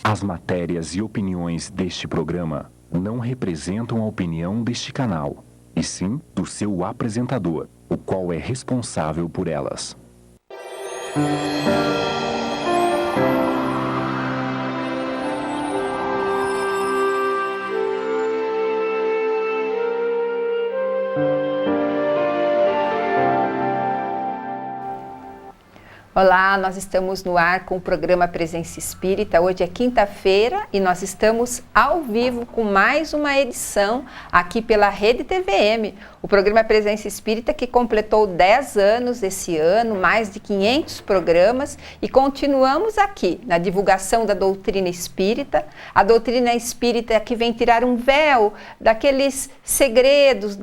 As matérias e opiniões deste programa não representam a opinião deste canal, e sim do seu apresentador, o qual é responsável por elas. Olá, nós estamos no ar com o programa Presença Espírita. Hoje é quinta-feira e nós estamos ao vivo com mais uma edição aqui pela Rede TVM. O programa Presença Espírita que completou 10 anos esse ano, mais de 500 programas, e continuamos aqui na divulgação da doutrina espírita. A doutrina espírita que vem tirar um véu daqueles segredos,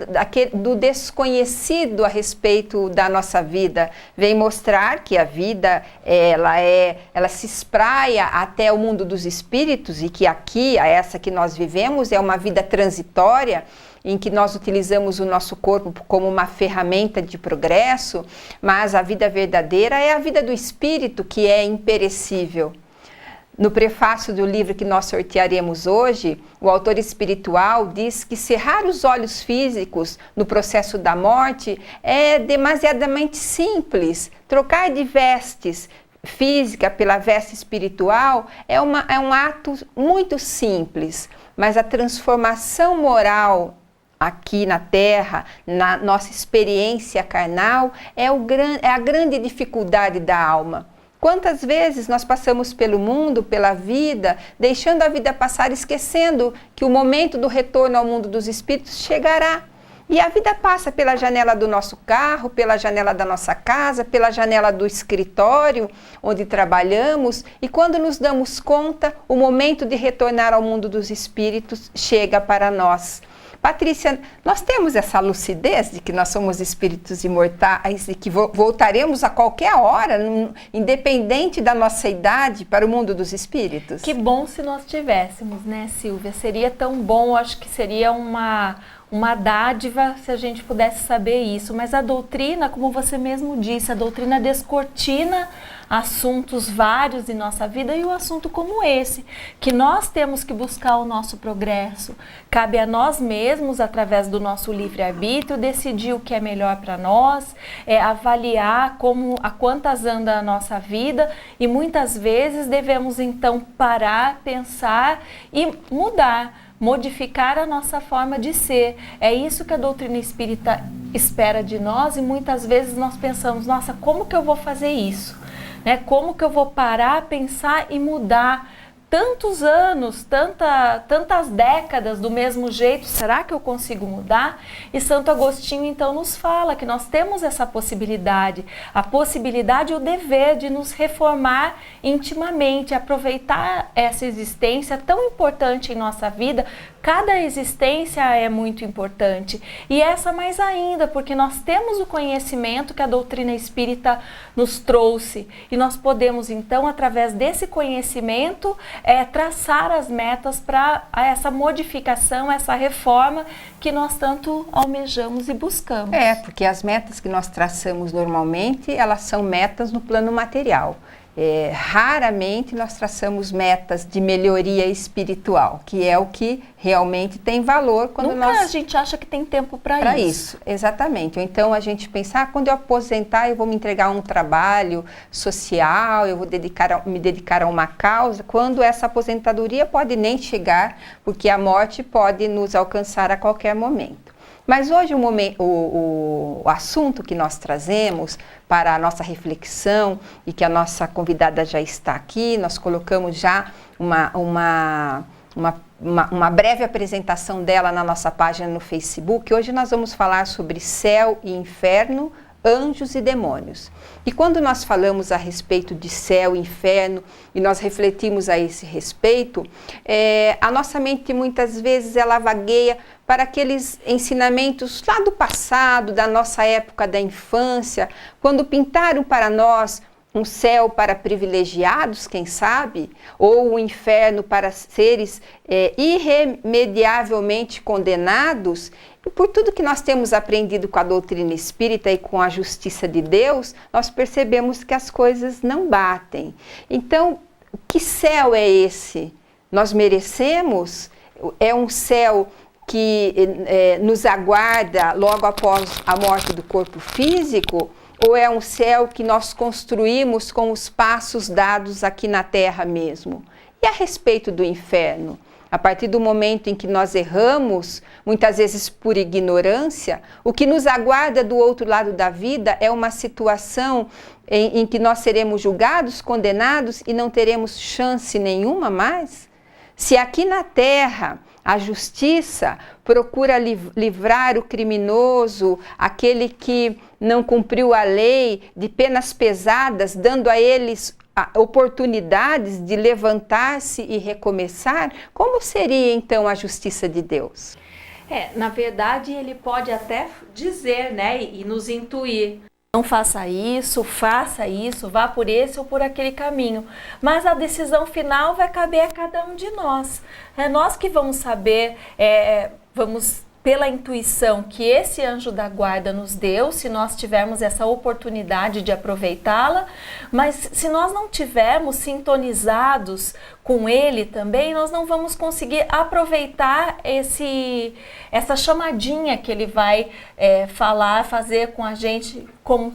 do desconhecido a respeito da nossa vida. Vem mostrar que a vida ela se espraia até o mundo dos espíritos e que aqui, essa que nós vivemos, é uma vida transitória em que nós utilizamos o nosso corpo como uma ferramenta de progresso, mas a vida verdadeira é a vida do espírito, que é imperecível. No prefácio do livro que nós sortearemos hoje, o autor espiritual diz que cerrar os olhos físicos no processo da morte é demasiadamente simples. Trocar de vestes física pela veste espiritual é um ato muito simples, mas a transformação moral aqui na Terra, na nossa experiência carnal, é a grande dificuldade da alma. Quantas vezes nós passamos pelo mundo, pela vida, deixando a vida passar, esquecendo que o momento do retorno ao mundo dos espíritos chegará. E a vida passa pela janela do nosso carro, pela janela da nossa casa, pela janela do escritório onde trabalhamos, e quando nos damos conta, o momento de retornar ao mundo dos espíritos chega para nós. Patrícia, nós temos essa lucidez de que nós somos espíritos imortais e que voltaremos a qualquer hora, independente da nossa idade, para o mundo dos espíritos? Que bom se nós tivéssemos, né, Silvia? Seria tão bom, acho que seria uma dádiva se a gente pudesse saber isso. Mas a doutrina, como você mesmo disse, a doutrina descortina assuntos vários em nossa vida, e um assunto como esse, que nós temos que buscar o nosso progresso. Cabe a nós mesmos, através do nosso livre-arbítrio, decidir o que é melhor para nós, avaliar a quantas anda a nossa vida, e muitas vezes devemos então parar, pensar e modificar a nossa forma de ser. É isso que a doutrina espírita espera de nós, e muitas vezes nós pensamos, nossa, como que eu vou fazer isso? Como que eu vou parar, pensar e mudar? Tantos anos, tantas décadas do mesmo jeito, será que eu consigo mudar? E Santo Agostinho então nos fala que nós temos essa possibilidade, a possibilidade e o dever de nos reformar intimamente, aproveitar essa existência tão importante em nossa vida. Cada existência é muito importante, e essa mais ainda, porque nós temos o conhecimento que a doutrina espírita nos trouxe, e nós podemos então, através desse conhecimento, traçar as metas para essa modificação, essa reforma que nós tanto almejamos e buscamos. Porque as metas que nós traçamos normalmente, elas são metas no plano material. Raramente nós traçamos metas de melhoria espiritual, que é o que realmente tem valor quando a gente acha que tem tempo para isso. Exatamente. Ou então a gente pensa, quando eu aposentar eu vou me entregar a um trabalho social, eu vou me dedicar a uma causa, quando essa aposentadoria pode nem chegar, porque a morte pode nos alcançar a qualquer momento. Mas hoje o assunto que nós trazemos para a nossa reflexão, e que a nossa convidada já está aqui, nós colocamos já uma breve apresentação dela na nossa página no Facebook. Hoje nós vamos falar sobre céu e inferno, anjos e demônios. E quando nós falamos a respeito de céu e inferno, e nós refletimos a esse respeito, a nossa mente muitas vezes ela vagueia para aqueles ensinamentos lá do passado, da nossa época da infância, quando pintaram para nós um céu para privilegiados, quem sabe, ou um inferno para seres irremediavelmente condenados. E por tudo que nós temos aprendido com a doutrina espírita e com a justiça de Deus, nós percebemos que as coisas não batem. Então, que céu é esse? Nós merecemos? É um céu que nos aguarda logo após a morte do corpo físico? Ou é um céu que nós construímos com os passos dados aqui na terra mesmo? E a respeito do inferno? A partir do momento em que nós erramos, muitas vezes por ignorância, o que nos aguarda do outro lado da vida é uma situação em que nós seremos julgados, condenados e não teremos chance nenhuma mais? Se aqui na terra a justiça procura livrar o criminoso, aquele que não cumpriu a lei, de penas pesadas, dando a eles oportunidades de levantar-se e recomeçar, como seria então a justiça de Deus? Na verdade, ele pode até dizer, né, e nos intuir. Não faça isso, vá por esse ou por aquele caminho. Mas a decisão final vai caber a cada um de nós. É nós que vamos saber, vamos pela intuição que esse anjo da guarda nos deu, se nós tivermos essa oportunidade de aproveitá-la, mas se nós não tivermos sintonizados com ele também, nós não vamos conseguir aproveitar essa chamadinha que ele vai fazer com a gente, como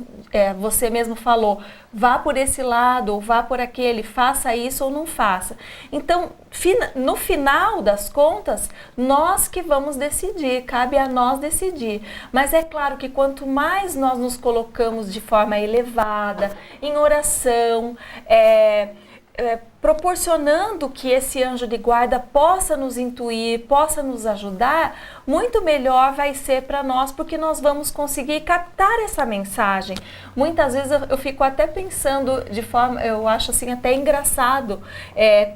você mesmo falou, vá por esse lado ou vá por aquele, faça isso ou não faça. Então, no final das contas, nós que vamos decidir, cabe a nós decidir. Mas é claro que quanto mais nós nos colocamos de forma elevada, em oração, proporcionando que esse anjo de guarda possa nos intuir, possa nos ajudar, muito melhor vai ser para nós, porque nós vamos conseguir captar essa mensagem. Muitas vezes eu fico até pensando de forma, eu acho assim até engraçado,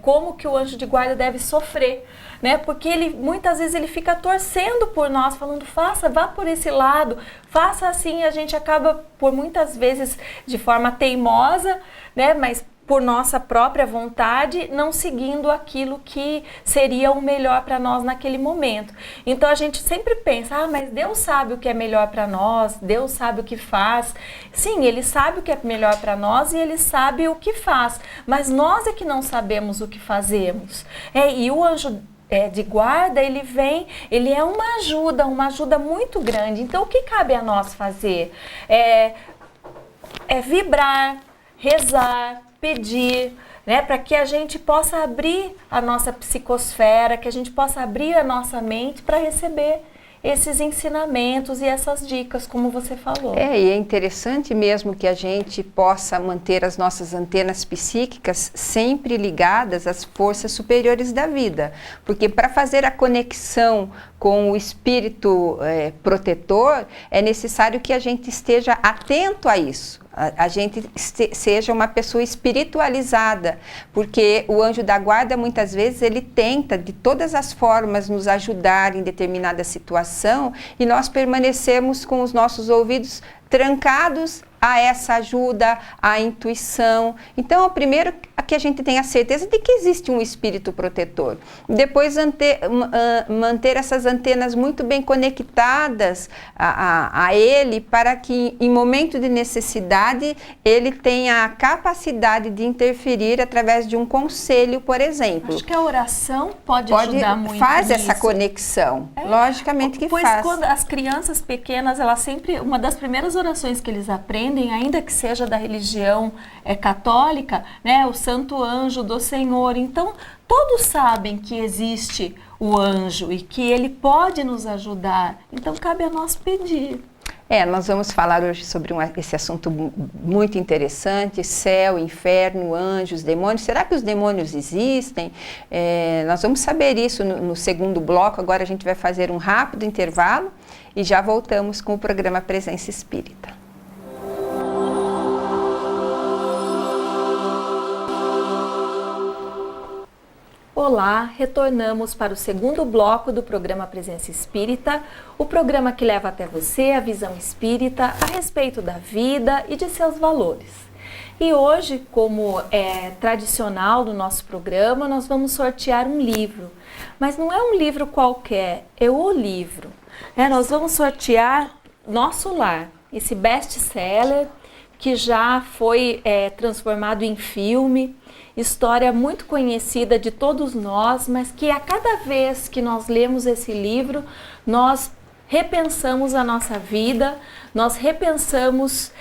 como que o anjo de guarda deve sofrer, né? Porque muitas vezes ele fica torcendo por nós, falando, vá por esse lado, faça assim, a gente acaba por muitas vezes de forma teimosa, né? Mas por nossa própria vontade, não seguindo aquilo que seria o melhor para nós naquele momento. Então a gente sempre pensa, mas Deus sabe o que é melhor para nós, Deus sabe o que faz. Sim, Ele sabe o que é melhor para nós e Ele sabe o que faz, mas nós é que não sabemos o que fazemos. E o anjo de guarda, ele é uma ajuda muito grande. Então o que cabe a nós fazer? É vibrar, rezar, pedir, né, para que a gente possa abrir a nossa psicosfera, que a gente possa abrir a nossa mente para receber esses ensinamentos e essas dicas, como você falou. E é interessante mesmo que a gente possa manter as nossas antenas psíquicas sempre ligadas às forças superiores da vida, porque para fazer a conexão com o espírito protetor, é necessário que a gente esteja atento a isso. A gente seja uma pessoa espiritualizada, porque o anjo da guarda muitas vezes ele tenta de todas as formas nos ajudar em determinada situação e nós permanecemos com os nossos ouvidos trancados a essa ajuda, à intuição. Então, primeiro que a gente tenha certeza de que existe um espírito protetor. Depois, manter essas antenas muito bem conectadas a ele, para que em momento de necessidade, ele tenha a capacidade de interferir através de um conselho, por exemplo. Acho que a oração pode ajudar muito faz nisso. Essa conexão. Logicamente que faz. Pois quando as crianças pequenas, elas sempre, uma das primeiras orações que eles aprendem, ainda que seja da religião católica, né, o Santo Anjo do Senhor. Então, todos sabem que existe o anjo e que ele pode nos ajudar. Então, cabe a nós pedir. Nós vamos falar hoje sobre esse assunto muito interessante, céu, inferno, anjos, demônios. Será que os demônios existem? Nós vamos saber isso no segundo bloco. Agora a gente vai fazer um rápido intervalo e já voltamos com o programa Presença Espírita. Olá, retornamos para o segundo bloco do programa Presença Espírita, o programa que leva até você a visão espírita a respeito da vida e de seus valores. E hoje, como é tradicional do nosso programa, nós vamos sortear um livro. Mas não é um livro qualquer, é o livro. Nós vamos sortear Nosso Lar, esse best-seller que já foi transformado em filme, história muito conhecida de todos nós, mas que a cada vez que nós lemos esse livro, nós repensamos a nossa vida, nós repensamos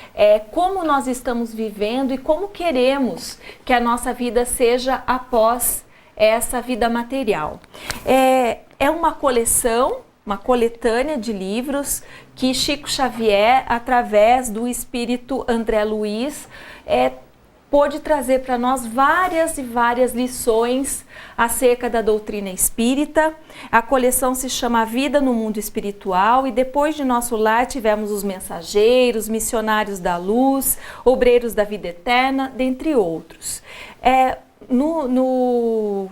como nós estamos vivendo e como queremos que a nossa vida seja após essa vida material. É uma coleção, uma coletânea de livros que Chico Xavier, através do espírito André Luiz, pôde trazer para nós várias e várias lições acerca da doutrina espírita. A coleção se chama A Vida no Mundo Espiritual, e depois de Nosso Lar tivemos Os Mensageiros, Missionários da Luz, Obreiros da Vida Eterna, dentre outros. No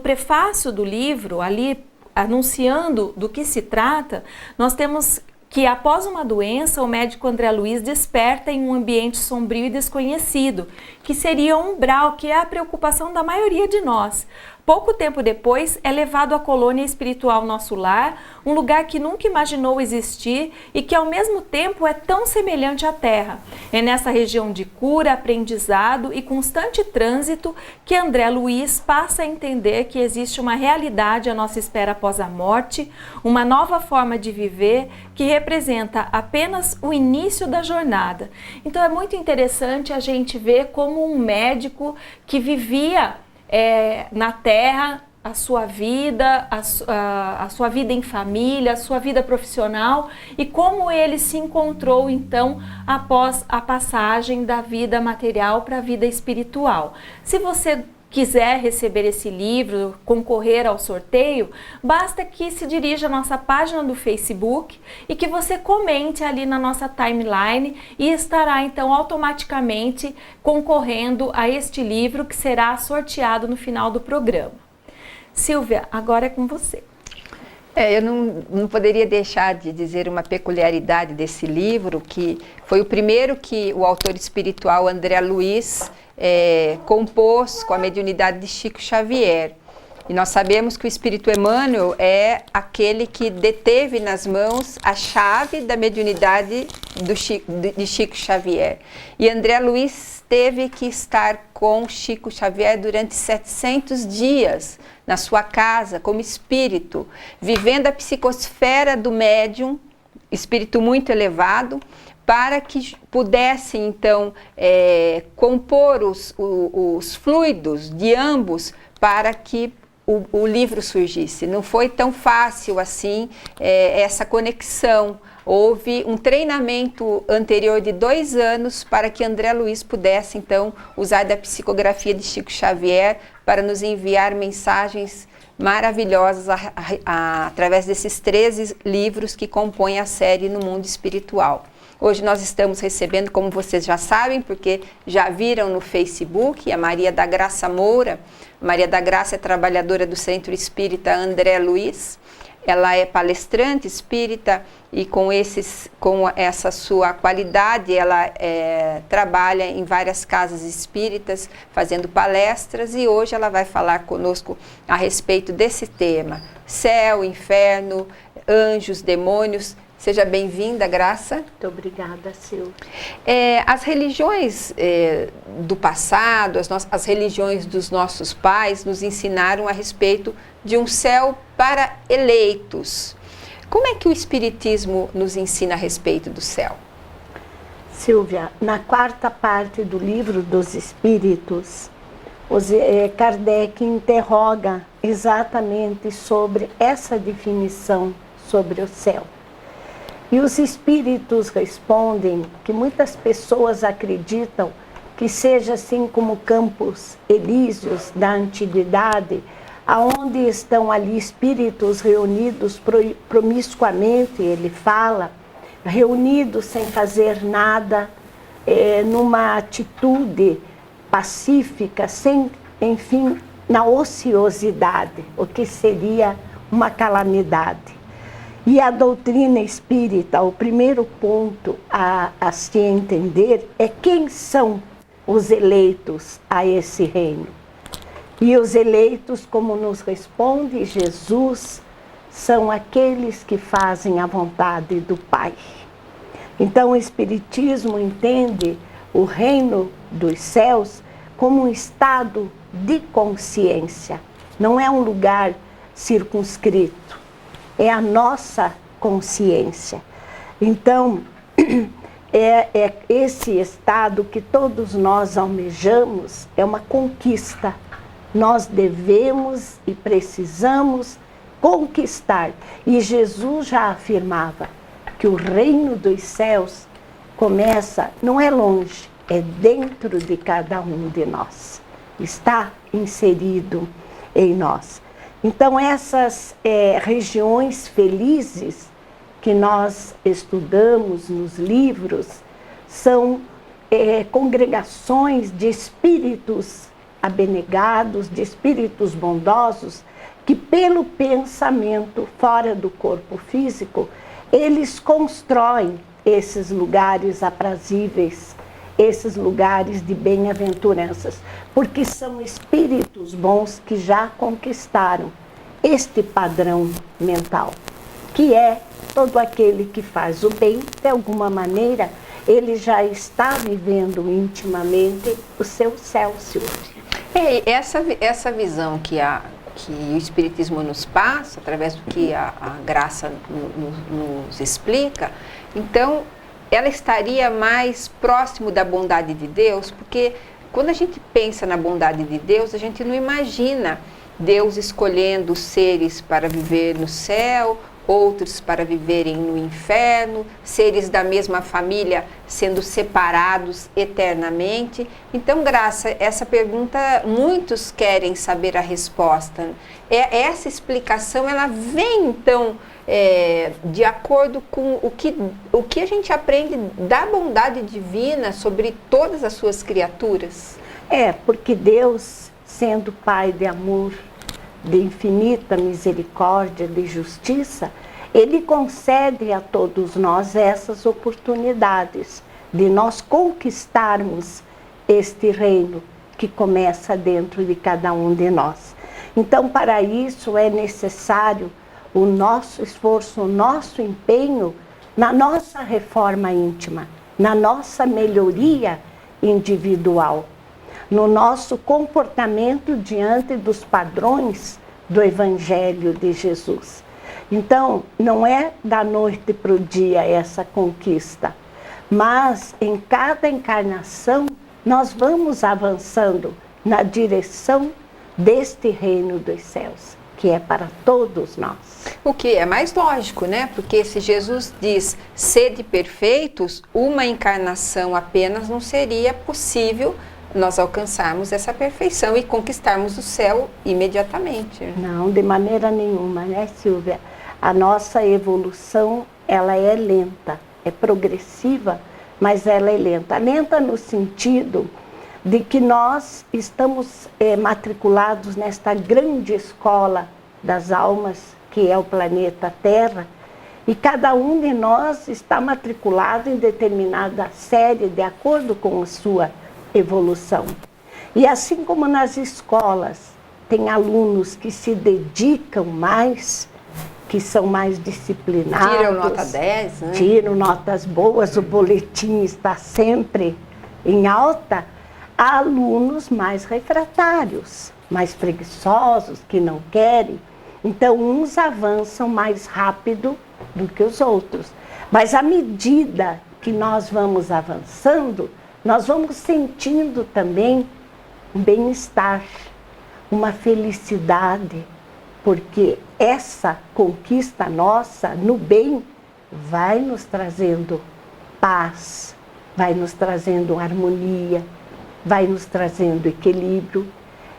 prefácio do livro, ali anunciando do que se trata, nós temos que após uma doença, o médico André Luiz desperta em um ambiente sombrio e desconhecido, que seria um umbral, que é a preocupação da maioria de nós. Pouco tempo depois, é levado à colônia espiritual Nosso Lar, um lugar que nunca imaginou existir e que ao mesmo tempo é tão semelhante à Terra. É nessa região de cura, aprendizado e constante trânsito que André Luiz passa a entender que existe uma realidade à nossa espera após a morte, uma nova forma de viver que representa apenas o início da jornada. Então é muito interessante a gente ver como um médico que vivia na Terra a sua vida, a sua vida em família, a sua vida profissional, e como ele se encontrou então após a passagem da vida material para a vida espiritual. Se você quiser receber esse livro, concorrer ao sorteio, basta que se dirija à nossa página do Facebook e que você comente ali na nossa timeline, e estará então automaticamente concorrendo a este livro, que será sorteado no final do programa. Silvia, agora é com você. Eu não poderia deixar de dizer uma peculiaridade desse livro, que foi o primeiro que o autor espiritual André Luiz compôs com a mediunidade de Chico Xavier. E nós sabemos que o Espírito Emmanuel é aquele que deteve nas mãos a chave da mediunidade de Chico Xavier. E André Luiz teve que estar com Chico Xavier durante 700 dias na sua casa, como espírito, vivendo a psicosfera do médium, espírito muito elevado, para que pudesse então compor os fluidos de ambos para que o livro surgisse. Não foi tão fácil assim essa conexão. Houve um treinamento anterior de 2 anos para que André Luiz pudesse então usar da psicografia de Chico Xavier para nos enviar mensagens maravilhosas através desses 13 livros que compõem a série No Mundo Espiritual. Hoje nós estamos recebendo, como vocês já sabem, porque já viram no Facebook, a Maria da Graça Moura. Maria da Graça é trabalhadora do Centro Espírita André Luiz. Ela é palestrante espírita e com essa sua qualidade ela trabalha em várias casas espíritas fazendo palestras, e hoje ela vai falar conosco a respeito desse tema: céu, inferno, anjos, demônios. Seja bem-vinda, Graça. Muito obrigada, Silvia. As religiões do passado, as religiões dos nossos pais nos ensinaram a respeito de um céu para eleitos. Como é que o Espiritismo nos ensina a respeito do céu? Silvia, na 4ª parte do Livro dos Espíritos, Kardec interroga exatamente sobre essa definição sobre o céu. E os espíritos respondem que muitas pessoas acreditam que seja assim como campos elíseos da antiguidade, aonde estão ali espíritos reunidos promiscuamente, ele fala, reunidos sem fazer nada, numa atitude pacífica, sem, enfim, na ociosidade, o que seria uma calamidade. E a doutrina espírita, o primeiro ponto a se entender é quem são os eleitos a esse reino. E os eleitos, como nos responde Jesus, são aqueles que fazem a vontade do Pai. Então o Espiritismo entende o reino dos céus como um estado de consciência. Não é um lugar circunscrito, é a nossa consciência. Então, é esse estado que todos nós almejamos, é uma conquista. Nós devemos e precisamos conquistar. E Jesus já afirmava que o reino dos céus começa, não é longe, é dentro de cada um de nós. Está inserido em nós. Então essas regiões felizes que nós estudamos nos livros são congregações de espíritos abnegados, de espíritos bondosos, que pelo pensamento fora do corpo físico, eles constroem esses lugares aprazíveis, esses lugares de bem-aventuranças, porque são espíritos bons que já conquistaram este padrão mental, que é todo aquele que faz o bem, de alguma maneira, ele já está vivendo intimamente o seu céu, Silvia. Essa visão que o Espiritismo nos passa, através do que a graça nos explica, então ela estaria mais próximo da bondade de Deus, porque quando a gente pensa na bondade de Deus, a gente não imagina Deus escolhendo os seres para viver no céu, outros para viverem no inferno, seres da mesma família sendo separados eternamente. Então, Graça, essa pergunta, muitos querem saber a resposta. Essa explicação, ela vem, então, de acordo com o que a gente aprende da bondade divina sobre todas as suas criaturas? Porque Deus, sendo Pai de amor, de infinita misericórdia, de justiça, Ele concede a todos nós essas oportunidades de nós conquistarmos este reino que começa dentro de cada um de nós. Então, para isso é necessário o nosso esforço, o nosso empenho na nossa reforma íntima, na nossa melhoria individual, no nosso comportamento diante dos padrões do Evangelho de Jesus. Então, não é da noite para o dia essa conquista, mas em cada encarnação nós vamos avançando na direção deste reino dos céus, que é para todos nós. O que é mais lógico, né? Porque se Jesus diz, sede perfeitos, uma encarnação apenas não seria possível nós alcançarmos essa perfeição e conquistarmos o céu imediatamente. Não, de maneira nenhuma, né, Silvia? A nossa evolução, ela é lenta, é progressiva, mas ela é lenta. Lenta no sentido de que nós estamos matriculados nesta grande escola das almas, que é o planeta Terra, e cada um de nós está matriculado em determinada série, de acordo com a sua evolução. E assim como nas escolas tem alunos que se dedicam mais, que são mais disciplinados, tiram nota 10, né? Tiram notas boas, o boletim está sempre em alta. Há alunos mais refratários, mais preguiçosos, que não querem. Então, uns avançam mais rápido do que os outros. Mas à medida que nós vamos avançando, nós vamos sentindo também um bem-estar, uma felicidade, porque essa conquista nossa no bem vai nos trazendo paz, vai nos trazendo harmonia, vai nos trazendo equilíbrio.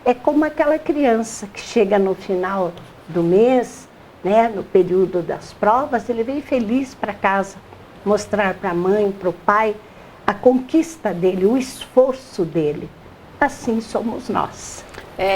É como aquela criança que chega no final do mês, né, no período das provas, ele vem feliz para casa, mostrar para a mãe, para o pai, a conquista dele, o esforço dele. Assim somos nós.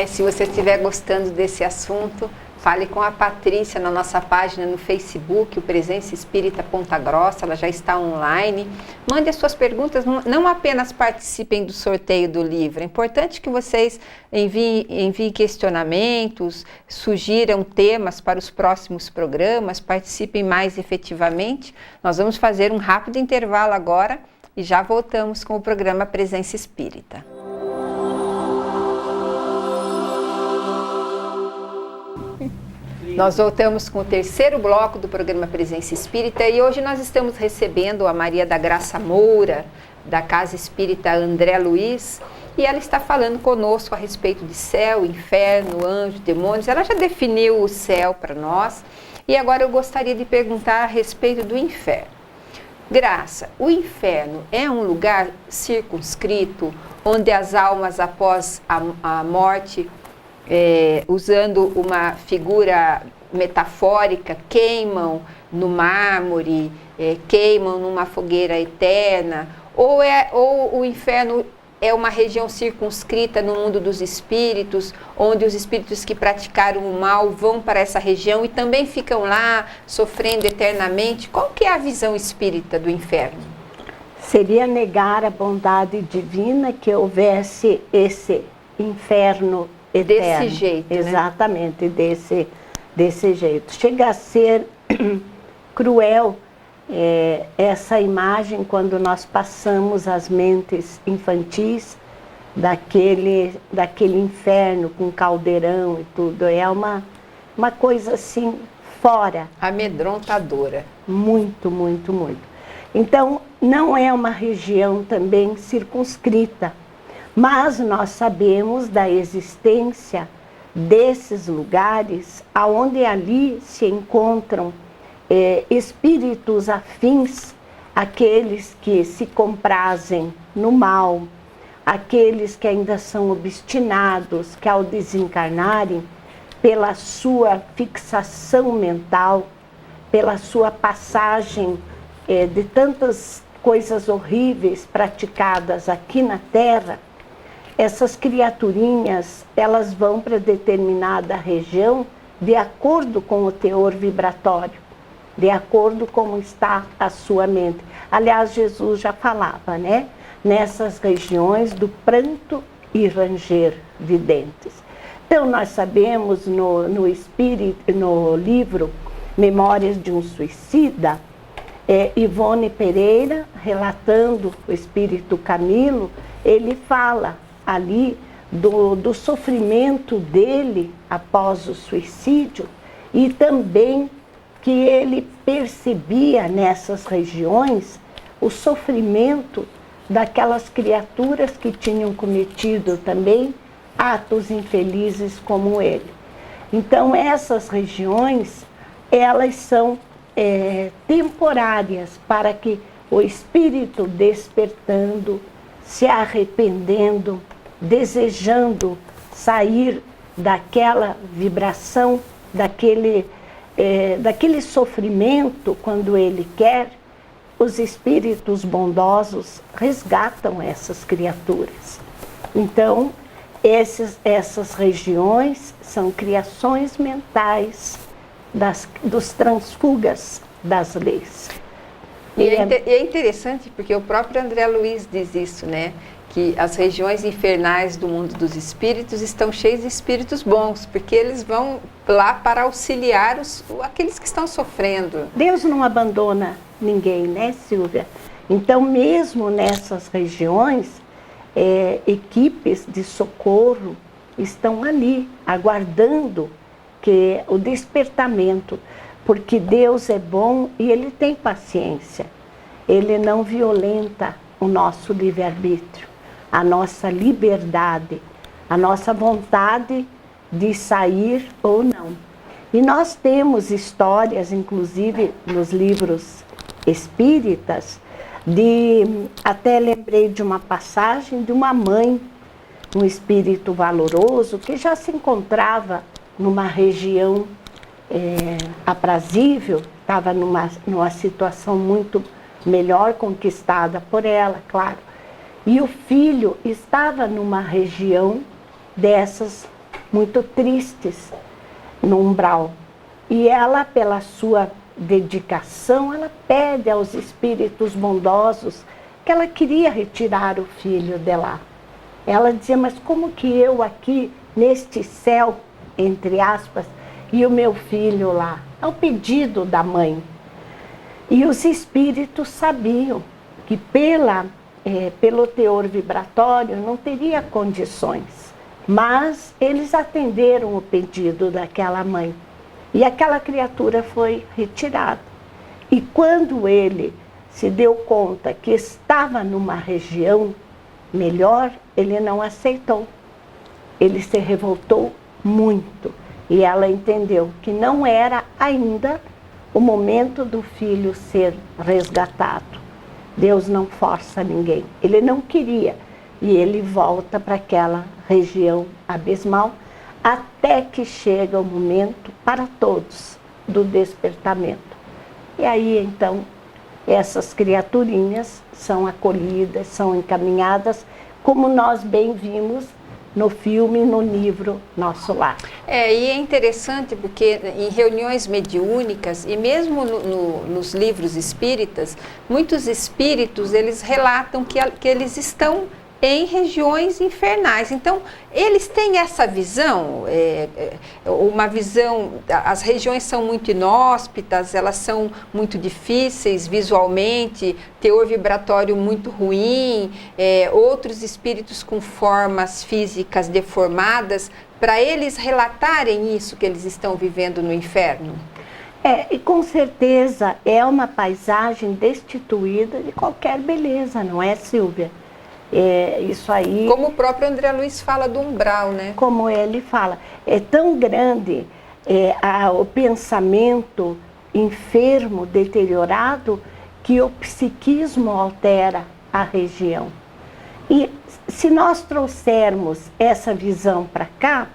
Se você estiver gostando desse assunto, Fale com a Patrícia na nossa página no Facebook, o Presença Espírita Ponta Grossa, ela já está online. Mande as suas perguntas, não apenas participem do sorteio do livro, é importante que vocês enviem questionamentos, sugiram temas para os próximos programas, participem mais efetivamente. Nós vamos fazer um rápido intervalo agora e já voltamos com o programa Presença Espírita. Nós voltamos com o terceiro bloco do programa Presença Espírita e hoje nós estamos recebendo a Maria da Graça Moura, da Casa Espírita André Luiz, e ela está falando conosco a respeito de céu, inferno, anjo, demônios. Ela já definiu o céu para nós e agora eu gostaria de perguntar a respeito do inferno. Graça, o inferno é um lugar circunscrito onde as almas após a morte, usando uma figura metafórica, queimam no mármore, queimam numa fogueira eterna, ou o inferno é uma região circunscrita no mundo dos espíritos, onde os espíritos que praticaram o mal vão para essa região e também ficam lá sofrendo eternamente? Qual que é a visão espírita do inferno? Seria negar a bondade divina que houvesse esse inferno eterno. Desse jeito, exatamente, né? Desse jeito. Chega a ser cruel essa imagem quando nós passamos as mentes infantis daquele inferno com caldeirão e tudo. É uma coisa assim fora. Amedrontadora. Muito, muito, muito. Então, não é uma região também circunscrita. Mas nós sabemos da existência desses lugares onde ali se encontram espíritos afins, aqueles que se comprazem no mal, aqueles que ainda são obstinados, que ao desencarnarem, pela sua fixação mental, pela sua passagem de tantas coisas horríveis praticadas aqui na Terra, essas criaturinhas, elas vão para determinada região de acordo com o teor vibratório, de acordo com como está a sua mente. Aliás, Jesus já falava, né? Nessas regiões do pranto e ranger de dentes. Então, nós sabemos no livro Memórias de um Suicida, Ivone Pereira, relatando o espírito Camilo, ele fala ali do sofrimento dele após o suicídio e também que ele percebia nessas regiões o sofrimento daquelas criaturas que tinham cometido também atos infelizes como ele. Então, essas regiões, elas são temporárias para que o espírito despertando, se arrependendo, desejando sair daquela vibração, daquele sofrimento, quando ele quer, os espíritos bondosos resgatam essas criaturas. Então, essas regiões são criações mentais dos transfugas das leis. E é interessante porque o próprio André Luiz diz isso, né? Que as regiões infernais do mundo dos espíritos estão cheias de espíritos bons, porque eles vão lá para auxiliar aqueles que estão sofrendo. Deus não abandona ninguém, né, Silvia? Então, mesmo nessas regiões, equipes de socorro estão ali, aguardando o despertamento, porque Deus é bom e Ele tem paciência. Ele não violenta o nosso livre-arbítrio, a nossa liberdade, a nossa vontade de sair ou não. E nós temos histórias, inclusive nos livros espíritas, até lembrei de uma passagem de uma mãe, um espírito valoroso, que já se encontrava numa região aprazível, estava numa situação muito melhor, conquistada por ela, claro. E o filho estava numa região dessas muito tristes. no umbral. E ela, pela sua dedicação, ela pede aos espíritos bondosos que ela queria retirar o filho de lá. Ela dizia, mas como que eu aqui, neste céu, entre aspas, e o meu filho lá? É o pedido da mãe. E os espíritos sabiam que pelo teor vibratório não teria condições, mas eles atenderam o pedido daquela mãe. E aquela criatura foi retirada. E quando ele se deu conta que estava numa região melhor, ele não aceitou. Ele se revoltou muito. E ela entendeu que não era ainda o momento do filho ser resgatado. Deus não força ninguém. Ele não queria. E ele volta para aquela região abismal, até que chega o momento para todos do despertamento. E aí, então, essas criaturinhas são acolhidas, são encaminhadas, como nós bem vimos no filme, no livro Nosso Lar. E é interessante porque em reuniões mediúnicas e mesmo nos livros espíritas, muitos espíritos, eles relatam que eles estão em regiões infernais. Então, eles têm essa visão, uma visão, as regiões são muito inóspitas, elas são muito difíceis visualmente, teor vibratório muito ruim, outros espíritos com formas físicas deformadas, para eles relatarem isso que eles estão vivendo no inferno. E com certeza é uma paisagem destituída de qualquer beleza, não é, Silvia? Isso aí... Como o próprio André Luiz fala do umbral, né? Como ele fala. É tão grande o pensamento enfermo, deteriorado, que o psiquismo altera a região. E se nós trouxermos essa visão para cá,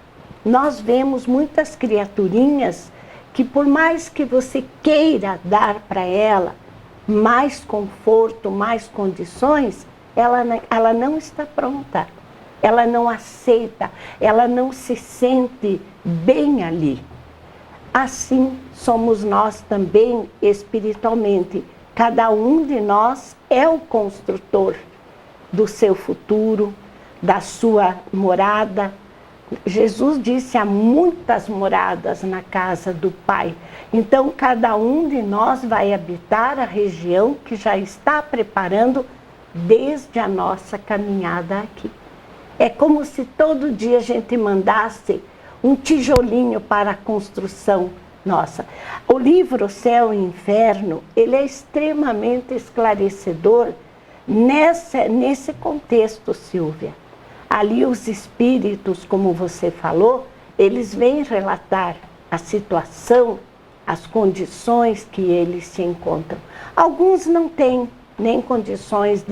nós vemos muitas criaturinhas que, por mais que você queira dar para ela mais conforto, mais condições, ela não está pronta, ela não aceita, ela não se sente bem ali. Assim somos nós também espiritualmente. Cada um de nós é o construtor do seu futuro, da sua morada. Jesus disse, há muitas moradas na casa do Pai. Então, cada um de nós vai habitar a região que já está preparando desde a nossa caminhada aqui. É como se todo dia a gente mandasse um tijolinho para a construção nossa. O livro Céu e Inferno, ele é extremamente esclarecedor nesse contexto, Silvia. Ali os espíritos, como você falou, eles vêm relatar a situação, as condições que eles se encontram. Alguns não têm nem condições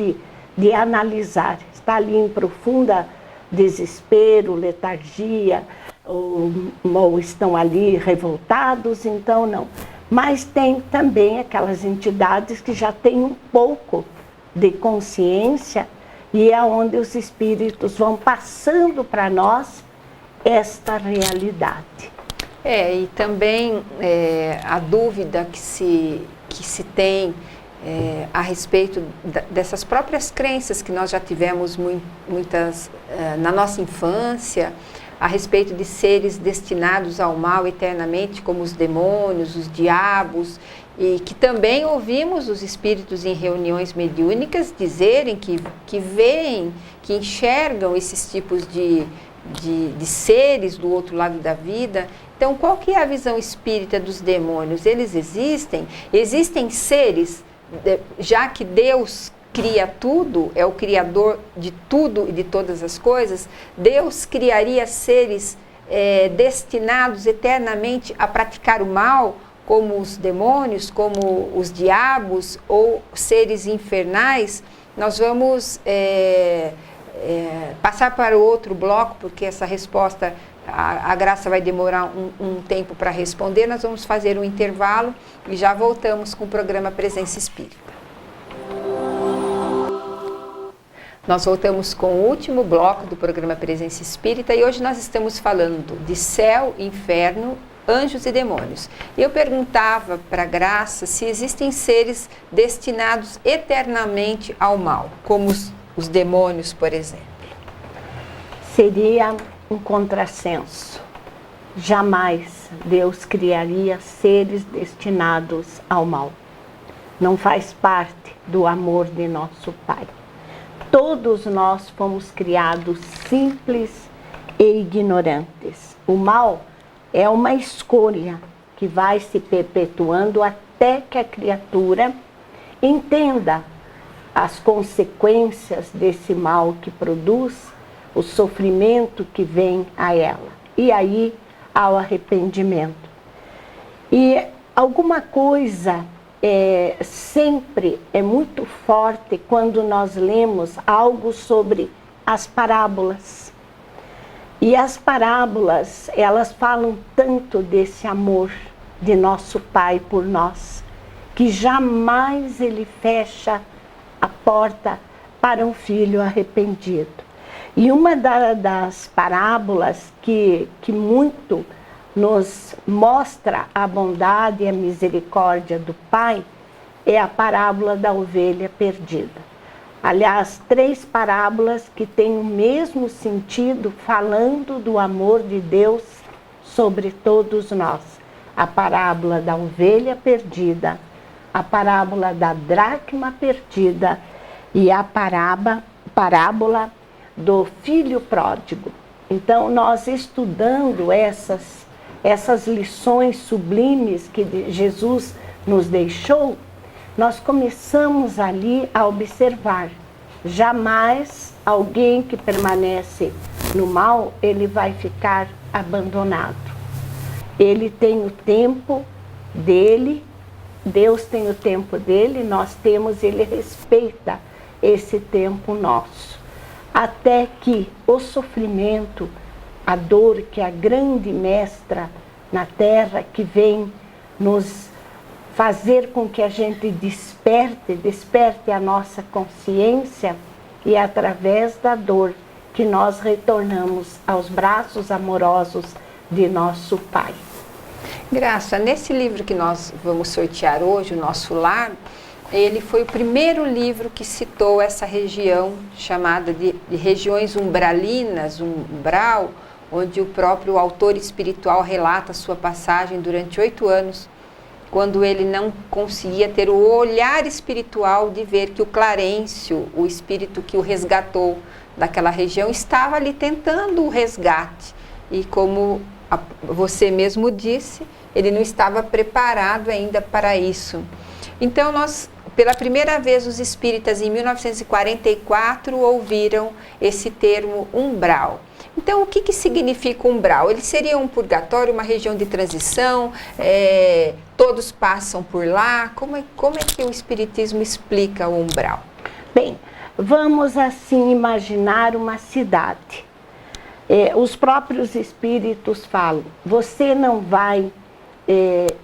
de analisar. Está ali em profunda desespero, letargia, ou estão ali revoltados, então não. Mas tem também aquelas entidades que já têm um pouco de consciência e é onde os espíritos vão passando para nós esta realidade. E também a dúvida que se tem a respeito dessas próprias crenças que nós já tivemos muitas na nossa infância, a respeito de seres destinados ao mal eternamente, como os demônios, os diabos, e que também ouvimos os espíritos em reuniões mediúnicas dizerem que veem, que enxergam esses tipos de seres do outro lado da vida. Então, qual que é a visão espírita dos demônios? Eles existem? Existem seres, já que Deus cria tudo, é o criador de tudo e de todas as coisas, Deus criaria seres destinados eternamente a praticar o mal, como os demônios, como os diabos ou seres infernais? Nós vamos passar para o outro bloco, porque essa resposta, a Graça vai demorar um tempo para responder. Nós vamos fazer um intervalo e já voltamos com o programa Presença Espírita. Nós voltamos com o último bloco do programa Presença Espírita e hoje nós estamos falando de céu, inferno anjos e demônios. Eu perguntava para Graça se existem seres destinados eternamente ao mal, como os demônios, por exemplo. Seria um contrassenso. Jamais Deus criaria seres destinados ao mal. Não faz parte do amor de nosso Pai. Todos nós fomos criados simples e ignorantes. O mal é uma escolha que vai se perpetuando até que a criatura entenda as consequências desse mal que produz, o sofrimento que vem a ela. E aí ao arrependimento. E alguma coisa sempre é muito forte quando nós lemos algo sobre as parábolas. E as parábolas, elas falam tanto desse amor de nosso Pai por nós, que jamais ele fecha a porta para um filho arrependido. E uma das parábolas que muito nos mostra a bondade e a misericórdia do Pai é a parábola da ovelha perdida. Aliás, 3 parábolas que têm o mesmo sentido, falando do amor de Deus sobre todos nós. A parábola da ovelha perdida, a parábola da dracma perdida e a parábola do filho pródigo. Então, nós estudando essas lições sublimes que Jesus nos deixou, nós começamos ali a observar. Jamais alguém que permanece no mal, ele vai ficar abandonado. Ele tem o tempo dele, Deus tem o tempo dele, nós temos, ele respeita esse tempo nosso. Até que o sofrimento, a dor, que é a grande mestra na terra, que vem nos fazer com que a gente desperte a nossa consciência, e é através da dor que nós retornamos aos braços amorosos de nosso Pai. Graça, nesse livro que nós vamos sortear hoje, o Nosso Lar, ele foi o primeiro livro que citou essa região chamada de regiões umbralinas, umbral, onde o próprio autor espiritual relata sua passagem durante 8 anos, quando ele não conseguia ter o olhar espiritual de ver que o Clarencio, o espírito que o resgatou daquela região, estava ali tentando o resgate. E como você mesmo disse, ele não estava preparado ainda para isso. Então, pela primeira vez, os espíritas, em 1944, ouviram esse termo umbral. Então, o que significa umbral? Ele seria um purgatório, uma região de transição, todos passam por lá? Como é que o Espiritismo explica o umbral? Bem, vamos assim imaginar uma cidade. Os próprios espíritos falam, você não vai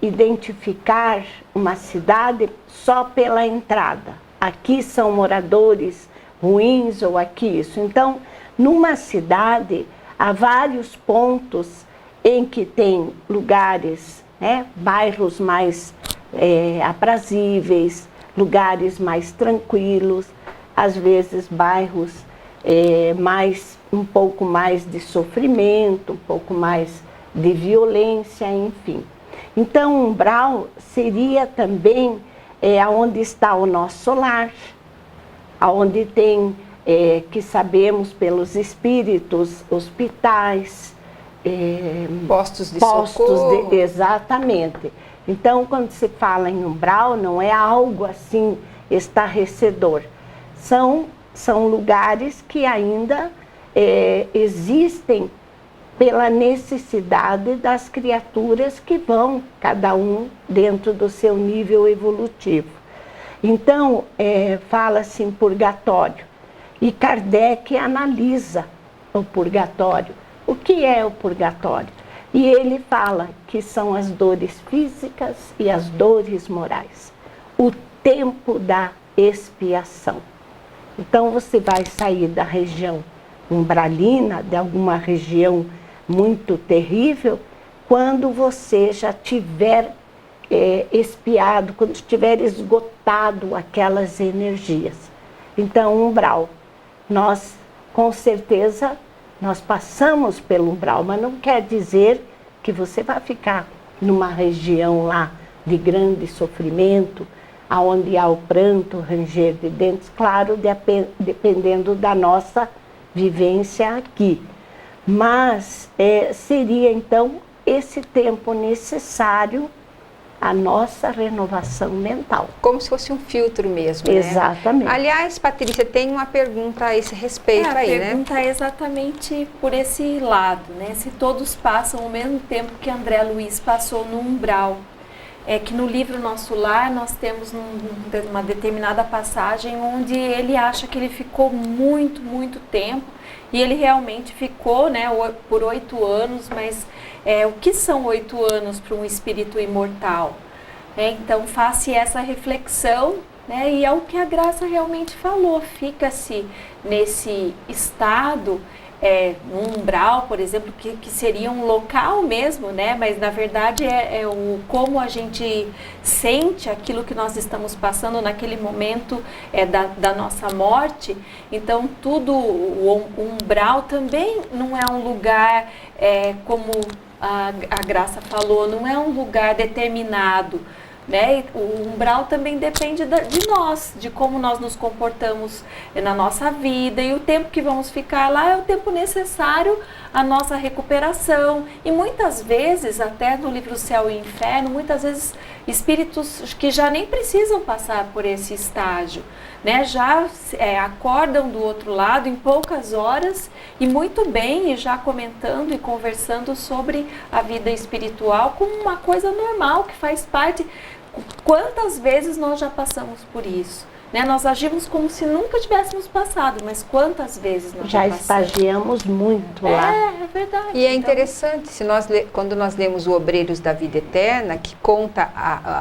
identificar uma cidade só pela entrada. Aqui são moradores ruins ou aqui isso. Então, numa cidade, há vários pontos em que tem lugares, bairros mais aprazíveis, lugares mais tranquilos, às vezes bairros um pouco mais de sofrimento, um pouco mais de violência, enfim. Então, umbral seria também aonde está o nosso lar, aonde tem, que sabemos pelos espíritos, hospitais, postos de socorro. Exatamente. Então, quando se fala em umbral, não é algo assim estarrecedor. São lugares que ainda existem pela necessidade das criaturas que vão, cada um dentro do seu nível evolutivo. Então, fala-se em purgatório. E Kardec analisa o purgatório. O que é o purgatório? E ele fala que são as dores físicas e as dores morais. O tempo da expiação. Então, você vai sair da região umbralina, de alguma região muito terrível, quando você já tiver expiado, quando tiver esgotado aquelas energias. Então, umbral, nós, com certeza, nós passamos pelo umbral, mas não quer dizer que você vai ficar numa região lá de grande sofrimento, onde há o pranto, ranger de dentes, claro, dependendo da nossa vivência aqui. Mas seria, então, esse tempo necessário à nossa renovação mental. Como se fosse um filtro mesmo, Exatamente. Né? Aliás, Patrícia, tem uma pergunta a esse respeito aí, né? A pergunta é exatamente por esse lado, né? Se todos passam o mesmo tempo que André Luiz passou no umbral. É que no livro Nosso Lar nós temos uma determinada passagem onde ele acha que ele ficou muito, muito tempo, e ele realmente ficou, né, por 8 anos, mas o que são 8 anos para um espírito imortal? Então faça essa reflexão, né, e é o que a Graça realmente falou, fica-se nesse estado, um umbral, por exemplo, que seria um local mesmo, né? Mas na verdade como a gente sente aquilo que nós estamos passando naquele momento da nossa morte. Então o umbral também não é um lugar, como a Graça falou, não é um lugar determinado. Né? O umbral também depende de nós, de como nós nos comportamos na nossa vida, e o tempo que vamos ficar lá é o tempo necessário à nossa recuperação. E muitas vezes, até no livro Céu e Inferno, muitas vezes espíritos que já nem precisam passar por esse estágio, né? Já acordam do outro lado em poucas horas, e muito bem, e já comentando e conversando sobre a vida espiritual como uma coisa normal, que faz parte. Quantas vezes nós já passamos por isso? Né? Nós agimos como se nunca tivéssemos passado, mas quantas vezes nós já passamos? Estagiamos muito lá. É verdade. E é interessante, quando nós lemos o Obreiros da Vida Eterna, que conta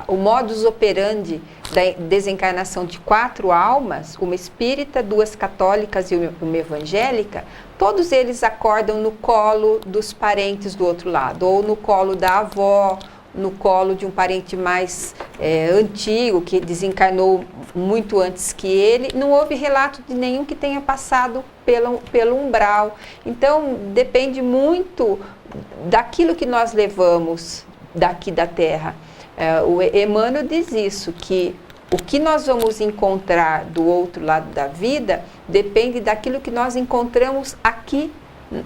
o modus operandi da desencarnação de 4 almas, uma espírita, 2 católicas e uma evangélica, todos eles acordam no colo dos parentes do outro lado, ou no colo da avó, no colo de um parente mais antigo, que desencarnou muito antes que ele. Não houve relato de nenhum que tenha passado pelo umbral. Então, depende muito daquilo que nós levamos daqui da Terra. O Emmanuel diz isso, que o que nós vamos encontrar do outro lado da vida depende daquilo que nós encontramos aqui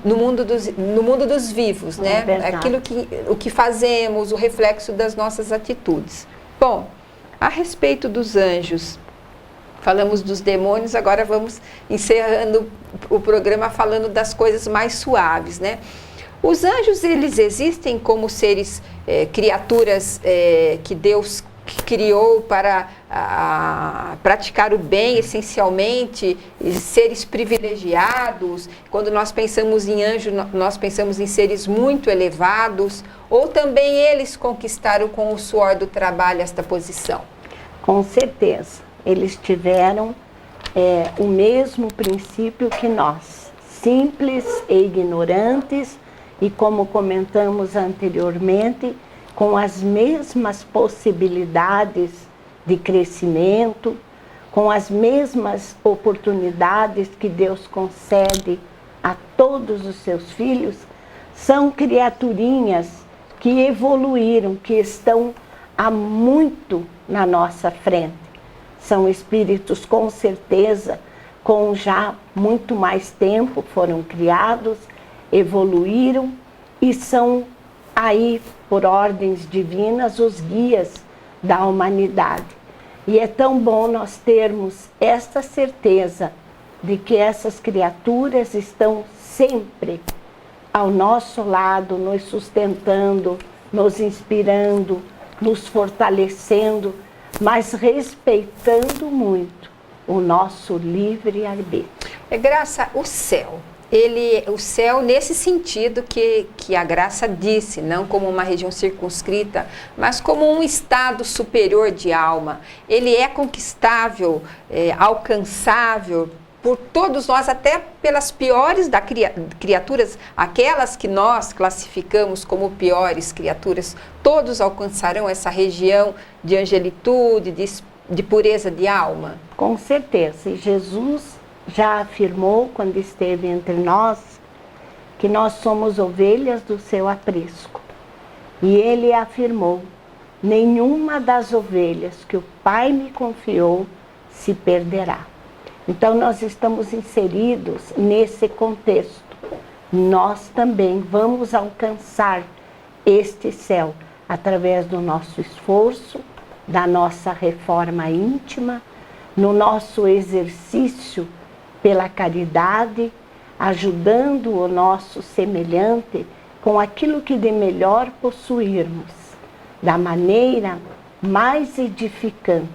no mundo dos vivos, né? O que fazemos, o reflexo das nossas atitudes. Bom, a respeito dos anjos, falamos dos demônios, agora vamos encerrando o programa falando das coisas mais suaves, né? Os anjos, eles existem como seres, criaturas que Deus criou para praticar o bem, essencialmente, seres privilegiados. Quando nós pensamos em anjo, nós pensamos em seres muito elevados, ou também eles conquistaram com o suor do trabalho esta posição? Com certeza, eles tiveram o mesmo princípio que nós, simples e ignorantes, e como comentamos anteriormente, com as mesmas possibilidades de crescimento, com as mesmas oportunidades que Deus concede a todos os seus filhos, são criaturinhas que evoluíram, que estão há muito na nossa frente. São espíritos, com certeza, com já muito mais tempo, foram criados, evoluíram e são aí, por ordens divinas, os guias da humanidade. E é tão bom nós termos esta certeza de que essas criaturas estão sempre ao nosso lado, nos sustentando, nos inspirando, nos fortalecendo, mas respeitando muito o nosso livre-arbítrio. Graça, o céu nesse sentido que a Graça disse, não como uma região circunscrita, mas como um estado superior de alma. Ele é conquistável, alcançável por todos nós, até pelas piores criaturas, aquelas que nós classificamos como piores criaturas, todos alcançarão essa região de angelitude, de pureza de alma? Com certeza. E Jesus já afirmou, quando esteve entre nós, que nós somos ovelhas do seu aprisco. E ele afirmou: nenhuma das ovelhas que o Pai me confiou se perderá. Então nós estamos inseridos nesse contexto. Nós também vamos alcançar este céu através do nosso esforço, da nossa reforma íntima, no nosso exercício pela caridade, ajudando o nosso semelhante com aquilo que de melhor possuirmos, da maneira mais edificante.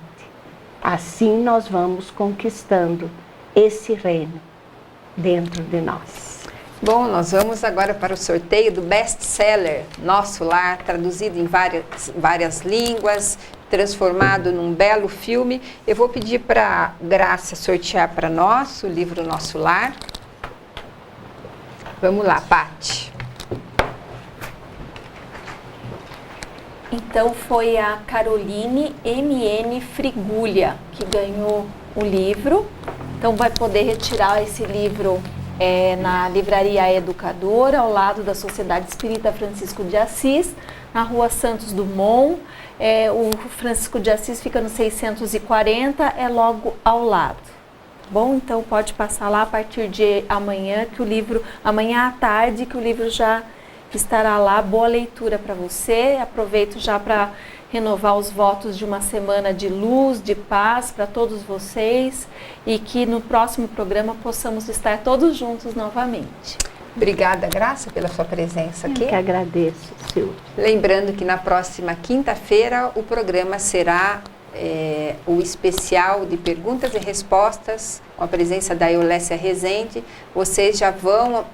Assim nós vamos conquistando esse reino dentro de nós. Bom, nós vamos agora para o sorteio do best-seller Nosso Lar, traduzido em várias línguas, transformado num belo filme. Eu vou pedir para a Graça sortear para nós o livro Nosso Lar. Vamos lá, Paty. Então foi a Caroline MN Frigulha que ganhou o livro. Então vai poder retirar esse livro na Livraria Educadora, ao lado da Sociedade Espírita Francisco de Assis, na Rua Santos Dumont. O Francisco de Assis fica no 640, é logo ao lado. Bom, então pode passar lá a partir de amanhã, amanhã à tarde, que o livro já estará lá. Boa leitura para você. Aproveito já para renovar os votos de uma semana de luz, de paz para todos vocês, e que no próximo programa possamos estar todos juntos novamente. Obrigada, Graça, pela sua presença aqui. Eu que agradeço, Silvia. Lembrando que na próxima quinta-feira o programa será o especial de perguntas e respostas, com a presença da Eulécia Rezende. Vocês já vão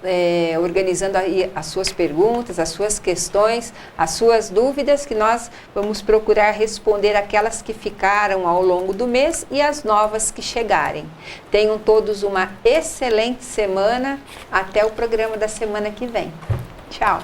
organizando aí as suas perguntas, as suas questões, as suas dúvidas, que nós vamos procurar responder aquelas que ficaram ao longo do mês e as novas que chegarem. Tenham todos uma excelente semana. Até o programa da semana que vem. Tchau.